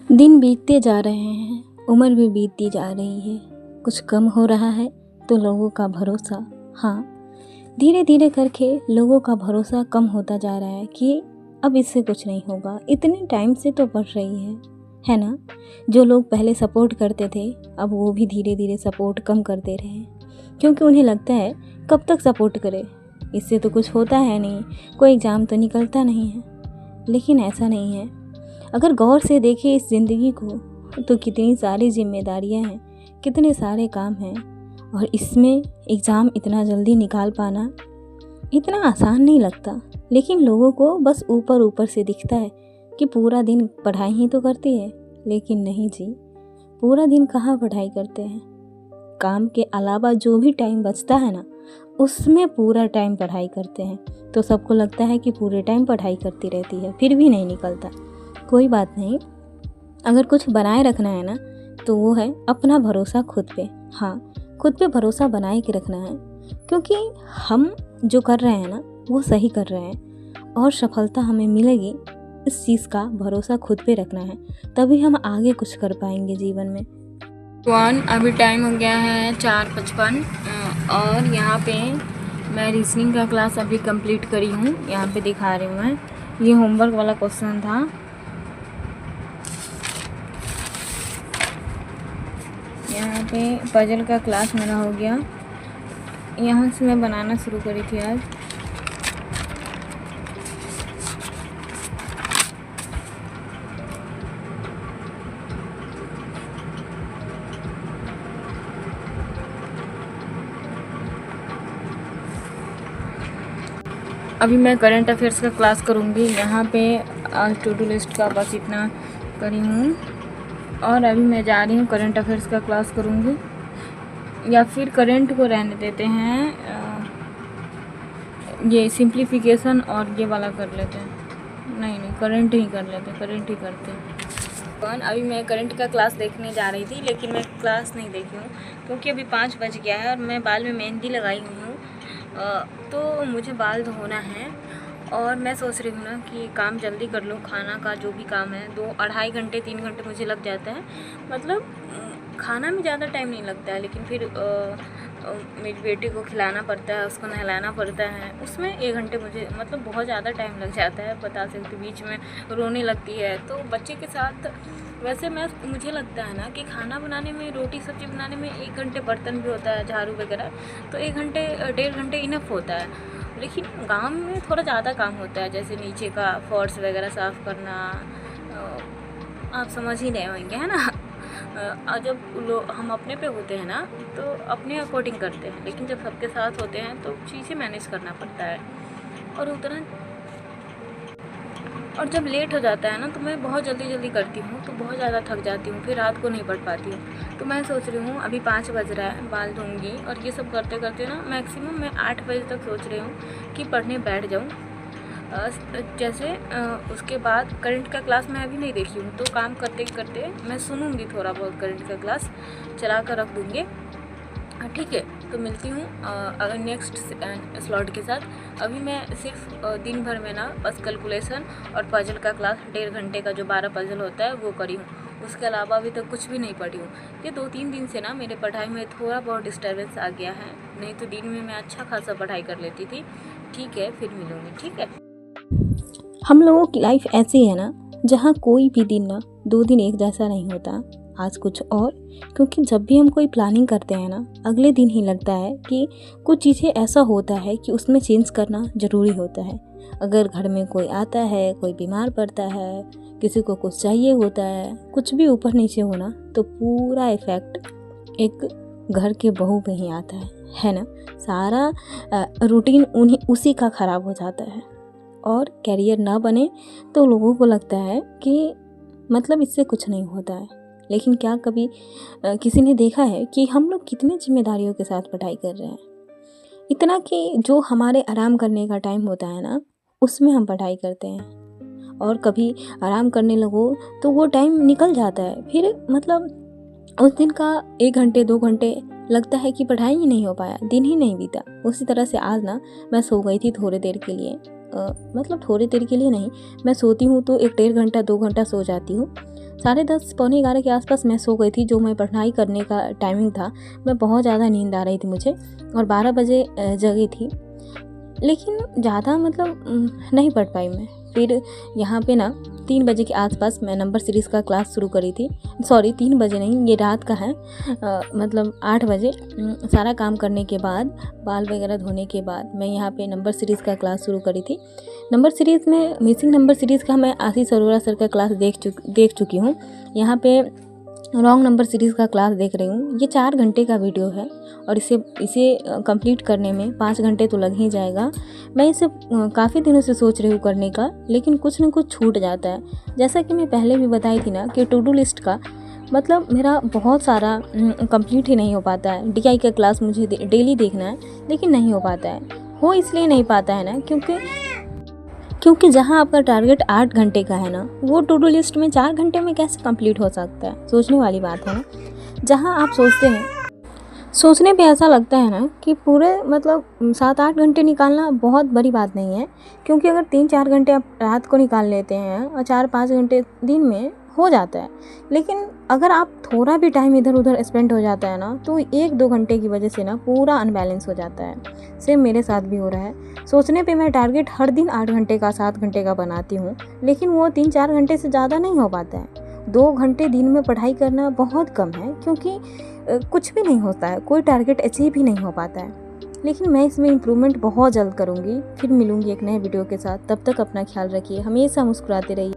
दिन बीतते जा रहे हैं, उम्र भी बीतती जा रही है। कुछ कम हो रहा है तो लोगों का भरोसा, हाँ, धीरे धीरे करके लोगों का भरोसा कम होता जा रहा है कि अब इससे कुछ नहीं होगा। इतने टाइम से तो बढ़ रही है ना। जो लोग पहले सपोर्ट करते थे अब वो भी धीरे धीरे सपोर्ट कम कर दे रहे हैं, क्योंकि उन्हें लगता है कब तक सपोर्ट करे, इससे तो कुछ होता है नहीं, कोई एग्ज़ाम तो निकलता नहीं है। लेकिन ऐसा नहीं है। अगर गौर से देखें इस ज़िंदगी को तो कितनी सारी जिम्मेदारियां हैं, कितने सारे काम हैं, और इसमें एग्ज़ाम इतना जल्दी निकाल पाना इतना आसान नहीं लगता। लेकिन लोगों को बस ऊपर ऊपर से दिखता है कि पूरा दिन पढ़ाई ही तो करती है, लेकिन नहीं जी, पूरा दिन कहाँ पढ़ाई करते हैं। काम के अलावा जो भी टाइम बचता है ना, उसमें पूरा टाइम पढ़ाई करते हैं। तो सबको लगता है कि पूरे टाइम पढ़ाई करती रहती है, फिर भी नहीं निकलता। कोई बात नहीं, अगर कुछ बनाए रखना है ना तो वो है अपना भरोसा खुद पे। हाँ, खुद पे भरोसा बनाए के रखना है, क्योंकि हम जो कर रहे हैं ना वो सही कर रहे हैं और सफलता हमें मिलेगी। इस चीज़ का भरोसा खुद पे रखना है, तभी हम आगे कुछ कर पाएंगे जीवन में। अभी टाइम हो गया है 4:55 और यहाँ पे मैं रीजनिंग का क्लास अभी कंप्लीट करी हूँ। यहाँ पे दिखा रही हूँ मैं, ये होमवर्क वाला क्वेश्चन था। यहाँ पे पजल का क्लास मेरा हो गया, यहाँ से मैं बनाना शुरू करी थी आज। अभी मैं करंट अफेयर्स का क्लास करूँगी। यहाँ पे आज टू डू लिस्ट का बस इतना करी हूँ, और अभी मैं जा रही हूँ करंट अफेयर्स का क्लास करूँगी, या फिर करंट को रहने देते हैं, ये सिंप्लीफिकेशन और ये वाला कर लेते हैं। नहीं, करंट ही कर लेते हैं, करंट ही करते हैं। अभी मैं करंट का क्लास देखने जा रही थी, लेकिन मैं क्लास नहीं देखी हूँ क्योंकि अभी 5 बज गया है और मैं बाल में मेहंदी लगाई हुई हूँ। तो मुझे बाल धोना है और मैं सोच रही हूँ ना कि काम जल्दी कर लो। खाना का जो भी काम है 2-2.5 घंटे 3 घंटे मुझे लग जाता है। मतलब खाना में ज़्यादा टाइम नहीं लगता है, लेकिन फिर मेरी बेटी को खिलाना पड़ता है, उसको नहलाना पड़ता है, उसमें 1 घंटे मुझे मतलब बहुत ज़्यादा टाइम लग जाता है। बता सकती, बीच में रोने लगती है तो बच्चे के साथ। वैसे मुझे लगता है ना कि खाना बनाने में, रोटी सब्ज़ी बनाने में 1 घंटे, बर्तन भी होता है, झाड़ू वगैरह, तो 1 घंटे 1.5 घंटे इनफ होता है। लेकिन गाँव में थोड़ा ज़्यादा काम होता है, जैसे नीचे का फर्श वगैरह साफ़ करना, आप समझ ही रहे होंगे, है ना। जब हम अपने पे होते हैं ना तो अपने अकॉर्डिंग करते हैं, लेकिन जब सबके साथ होते हैं तो चीज़ें मैनेज करना पड़ता है। और उतना, और जब लेट हो जाता है ना तो मैं बहुत जल्दी करती हूँ, तो बहुत ज़्यादा थक जाती हूँ, फिर रात को नहीं पढ़ पाती हूँ। तो मैं सोच रही हूँ अभी 5 बज रहा है, बाल धोऊंगी और ये सब करते करते ना मैक्सिमम मैं 8 बजे तक सोच रही हूँ कि पढ़ने बैठ जाऊँ। जैसे उसके बाद करंट का क्लास मैं अभी नहीं देखी हूँ, तो काम करते करते मैं सुनूँगी, थोड़ा बहुत करंट का क्लास चला कर रख दूँगी। ठीक है, तो मिलती हूँ अगर नेक्स्ट स्लॉट के साथ। अभी मैं सिर्फ दिन भर में ना बस कैलकुलेशन और पजल का क्लास 1.5 घंटे का जो 12 पजल होता है वो करी हूँ। उसके अलावा अभी तक कुछ भी नहीं पढ़ी हूँ। ये 2-3 दिन से ना मेरे पढ़ाई में थोड़ा बहुत डिस्टर्बेंस आ गया है, नहीं तो दिन में मैं अच्छा खासा पढ़ाई कर लेती थी। ठीक है, फिर मिलूँगी, ठीक है। हम लोगों की लाइफ ऐसी है ना, जहाँ कोई भी दिन ना 2 दिन एक जैसा नहीं होता, आज कुछ और। क्योंकि जब भी हम कोई प्लानिंग करते हैं ना, अगले दिन ही लगता है कि कुछ चीज़ें ऐसा होता है कि उसमें चेंज करना ज़रूरी होता है। अगर घर में कोई आता है, कोई बीमार पड़ता है, किसी को कुछ चाहिए होता है, कुछ भी ऊपर नीचे होना, तो पूरा इफ़ेक्ट एक घर के बहू पे ही आता है ना। सारा रूटीन उसी का ख़राब हो जाता है, और कैरियर ना बने तो लोगों को लगता है कि मतलब इससे कुछ नहीं होता है। लेकिन क्या कभी किसी ने देखा है कि हम लोग कितनी जिम्मेदारियों के साथ पढ़ाई कर रहे हैं, इतना कि जो हमारे आराम करने का टाइम होता है ना उसमें हम पढ़ाई करते हैं, और कभी आराम करने लगो तो वो टाइम निकल जाता है। फिर मतलब उस दिन का 1 घंटे 2 घंटे लगता है कि पढ़ाई ही नहीं हो पाया, दिन ही नहीं बीता। उसी तरह से आज ना मैं सो गई थी थोड़ी देर के लिए, मतलब थोड़ी देर के लिए नहीं, मैं सोती हूँ तो 1-1.5 घंटा 2 घंटा सो जाती हूँ। 10:30 पौने 11 के आसपास मैं सो गई थी, जो मैं पढ़ाई करने का टाइमिंग था। मैं बहुत ज़्यादा नींद आ रही थी मुझे और 12 बजे जगी थी, लेकिन ज़्यादा मतलब नहीं पढ़ पाई मैं। फिर यहाँ पे ना 3 बजे के आसपास मैं नंबर सीरीज़ का क्लास शुरू करी थी। सॉरी 3 बजे नहीं, ये रात का है। मतलब 8 बजे सारा काम करने के बाद, बाल वगैरह धोने के बाद मैं यहाँ पे नंबर सीरीज़ का क्लास शुरू करी थी। नंबर सीरीज़ में मिसिंग नंबर सीरीज़ का मैं आशीष अरोड़ा सर का क्लास देख चुकी हूँ। यहाँ पे रॉन्ग नंबर सीरीज़ का क्लास देख रही हूँ। ये 4 घंटे का वीडियो है और इसे कंप्लीट करने में 5 घंटे तो लग ही जाएगा। मैं इसे काफ़ी दिनों से सोच रही हूँ करने का, लेकिन कुछ न कुछ छूट जाता है। जैसा कि मैं पहले भी बताई थी ना कि टू डू लिस्ट का मतलब मेरा बहुत सारा कंप्लीट ही नहीं हो पाता है। DI का क्लास मुझे डेली देखना है, लेकिन नहीं हो पाता है। हो इसलिए नहीं पाता है ना क्योंकि जहाँ आपका टारगेट 8 घंटे का है ना, वो टू डू लिस्ट में 4 घंटे में कैसे कंप्लीट हो सकता है? सोचने वाली बात है ना। जहाँ आप सोचने पे ऐसा लगता है ना कि पूरे मतलब 7-8 घंटे निकालना बहुत बड़ी बात नहीं है, क्योंकि अगर 3-4 घंटे आप रात को निकाल लेते हैं और 4-5 घंटे दिन में हो जाता है। लेकिन अगर आप थोड़ा भी टाइम इधर उधर स्पेंड हो जाता है ना, तो 1-2 घंटे की वजह से ना पूरा अनबैलेंस हो जाता है। सेम मेरे साथ भी हो रहा है। सोचने पे मैं टारगेट हर दिन 8 घंटे का 7 घंटे का बनाती हूँ, लेकिन वो 3-4 घंटे से ज़्यादा नहीं हो पाता है। 2 घंटे दिन में पढ़ाई करना बहुत कम है, क्योंकि कुछ भी नहीं होता है, कोई टारगेट अचीव ही नहीं हो पाता है। लेकिन मैं इसमें इम्प्रूवमेंट बहुत जल्द करूँगी। फिर मिलूँगी एक नए वीडियो के साथ। तब तक अपना ख्याल रखिए, हमेशा मुस्कुराते रहिए।